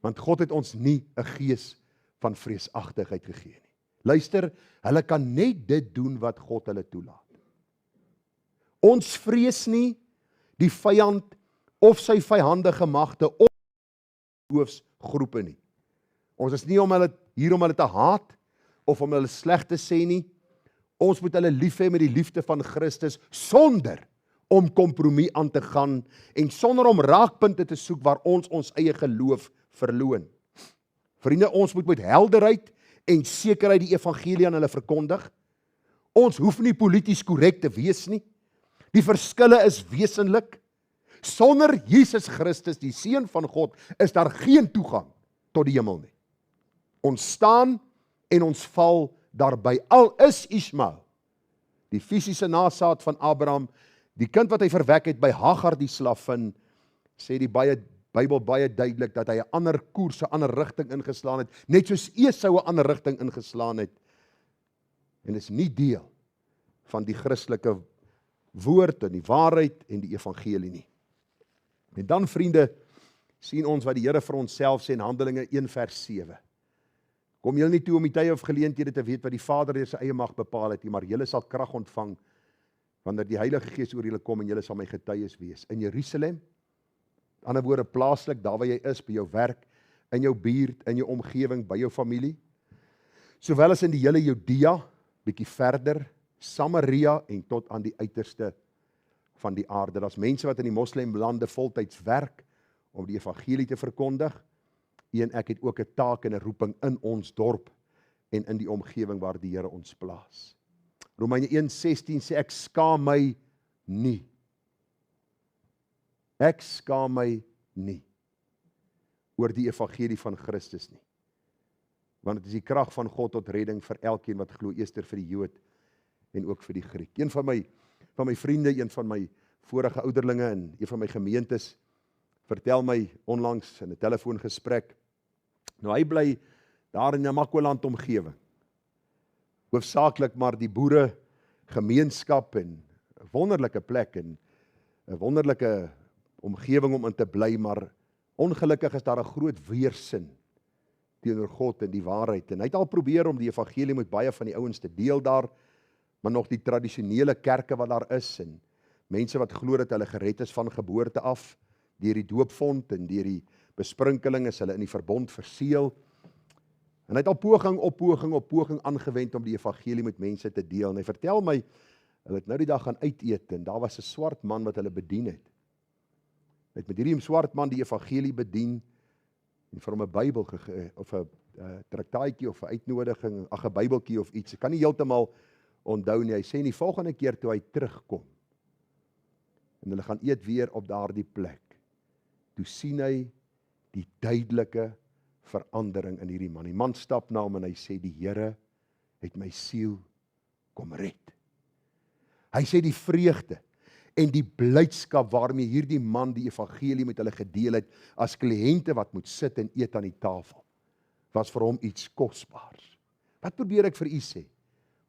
Want God het ons nie 'n gees van vreesagtigheid gegee nie. Luister, hulle kan net dit doen wat God hulle toelaat. Ons vrees nie die vyand of sy vyandige magte of geloofsgroepe nie. Ons is nie hier om hulle te haat of om hulle sleg te sê nie. Ons moet hulle lief hê met die liefde van Christus sonder om kompromie aan te gaan en sonder om raakpunte te soek waar ons eie geloof verloon. Vriende, ons moet met helderheid en sekerheid die evangelie aan hulle verkondig. Ons hoef nie polities korrek te wees nie. Die verskille is wesenlik. Sonder Jesus Christus, die Seun van God, is daar geen toegang tot die hemel nie. Ons staan en ons val daarby. Al is Ismael, die fisiese nasaad van Abraham, die kind wat hy verwek het by Hagar die slavin, sê die Bybel baie duidelik dat hy 'n ander koers, 'n ander rigting ingeslaan het, net soos Esau 'n ander rigting ingeslaan het. En is nie deel van die Christelike woord en die waarheid en die evangelie nie. En dan, vriende, sien ons wat die Here vir onsself sê in Handelinge 1 vers 7. Kom julle nie toe om die tye of geleenthede te weet wat die Vader deur sy eie mag bepaal het nie, maar julle sal krag ontvang wanneer die Heilige Gees oor julle kom en julle sal my getuies wees in Jerusalem, ander woorde plaaslik, daar waar jy is, by jou werk, in jou buurt, in jou omgewing, by jou familie, sowel as in die hele Judea, bietjie verder, Samaria en tot aan die uiterste van die aarde. Daar's mense wat in die moslemlande voltyds werk om die evangelie te verkondig. En ek het ook 'n taak en 'n roeping in ons dorp en in die omgewing waar die Here ons plaas. Romeine 1:16 sê ek skaam my nie. Ek skaam my nie oor die evangelie van Christus nie. Want dit is die krag van God tot redding vir elkeen wat glo, eers vir die Jood en ook vir die Griek. Een van my vriende, een van my vorige ouderlinge en een van my gemeentes vertel my onlangs in 'n telefoongesprek. Nou hy bly daar in 'n Namakoland omgewing. Hoofsaaklik maar die boere gemeenskap en 'n wonderlike plek en 'n wonderlike omgewing om in te bly, maar Ongelukkig is daar 'n groot weerstand teenoor God en die waarheid. En hy het al probeer om die evangelie met baie van die ouens te deel daar, maar nog die tradisionele kerke wat daar is, en mense wat glo dat hulle gered is van geboorte af, deur die doopvont en deur die besprinkeling is hulle in die verbond verseël. En hy het al poging op poging aangewend om die evangelie met mense te deel. En hy vertel my, hulle het nou die dag gaan uiteet, en daar was 'n swart man wat hulle bedien het. Hy het met hierdie swart man die evangelie bedien, en vir hom 'n Bybel of 'n traktaatjie of 'n uitnodiging, 'n Bybeltjie of iets. Ek kan nie heeltemal onthou nie. Hy sê die volgende keer toe hy terugkom, en hulle gaan eet weer op daardie plek, toe sien hy die duidelike verandering in hierdie man. Die man stap na hom en hy sê, die Here het my siel kom red. Hy sê die vreugde en die blydskap waarmee hierdie man die evangelie met hulle gedeel het, as kliënte wat moet sit en eet aan die tafel, was vir hom iets kosbaars. Wat probeer ek vir u sê?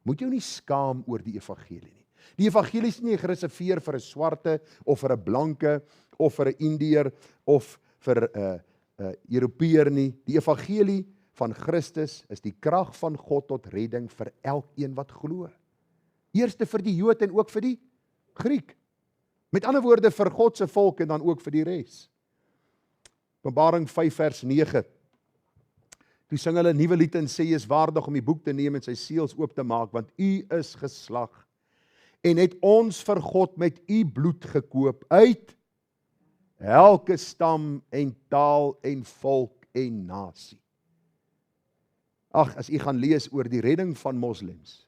Moet jou nie skaam oor die evangelie nie. Die evangelie is nie gereserveer vir 'n swarte, of vir 'n blanke, of vir 'n Indiër, of vir 'n Europeër nie. Die evangelie van Christus is die krag van God tot redding vir elkeen wat glo. Eerste vir die Jood en ook vir die Griek. Met ander woorde vir God se volk en dan ook vir die res. Openbaring 5 vers 9. Toe sing hulle 'n nuwe lied en sê, jy is waardig om die boek te neem en sy seels oop te maak, want u is geslag en het ons vir God met u bloed gekoop uit elke stam en taal en volk en nasie. Ag, as u gaan lees oor die redding van moslems,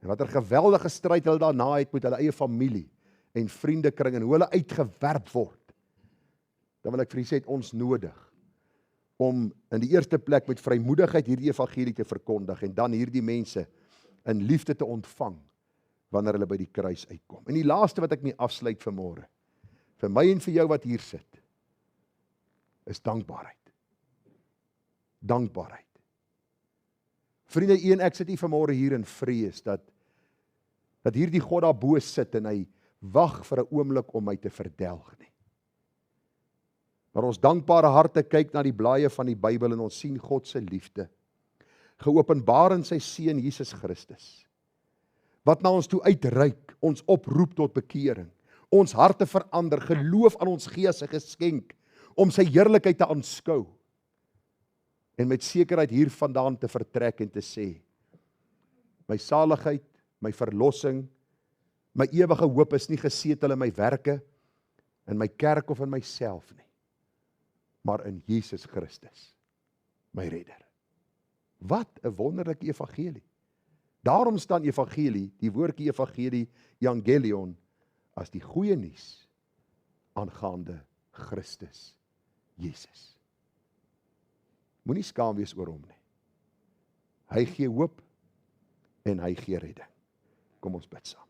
en wat 'n geweldige stryd hulle daarna het met hulle eie familie en vriendekring, en hoe hulle uitgewerp word, dan wil ek vir u sê, het ons nodig om in die eerste plek met vrymoedigheid hierdie evangelie te verkondig, en dan hierdie mense in liefde te ontvang, wanneer hulle by die kruis uitkom. En die laaste wat ek mee afsluit vanmôre, vir my en vir jou wat hier sit, is dankbaarheid. Dankbaarheid. Vriende, u en ek sit nie vanmôre hier in vrees, dat hierdie God daar bo sit, en hy wag vir 'n oomblik om my te verdelg nie. Maar ons dankbare harte kyk na die blaaie van die Bybel, en ons sien God se liefde, geopenbaar in sy Seun Jesus Christus, wat na ons toe uitreik, ons oproep tot bekering, ons harte verander, geloof aan ons gee as 'n geskenk, om sy heerlikheid te aanskou, en met sekerheid hiervandaan te vertrek en te sê, my saligheid, my verlossing, my ewige hoop is nie gesetel in my werke, in my kerk of in myself nie, maar in Jesus Christus, my redder. Wat 'n wonderlike evangelie. Daarom staan evangelie, die woordjie evangelie, evangelion, as die goeie nuus aangaande Christus Jesus. Moenie skaam wees oor hom nie. Hy gee hoop en hy gee redding. Kom ons bid saam.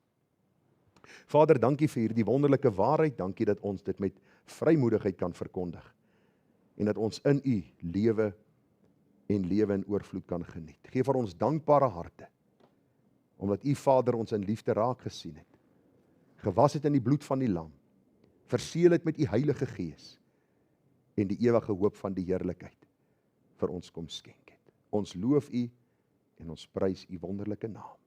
Vader, dankie vir hierdie wonderlike waarheid, dankie dat ons dit met vrymoedigheid kan verkondig, en dat ons in u lewe en lewe in oorvloed kan geniet. Geef vir ons dankbare harte, omdat u Vader ons in liefde raak gesien het, gewas het in die bloed van die lam, verseël het met u Heilige Gees, en die ewige hoop van die heerlikheid vir ons kom skenk het. Ons loof u en ons prys u wonderlike naam.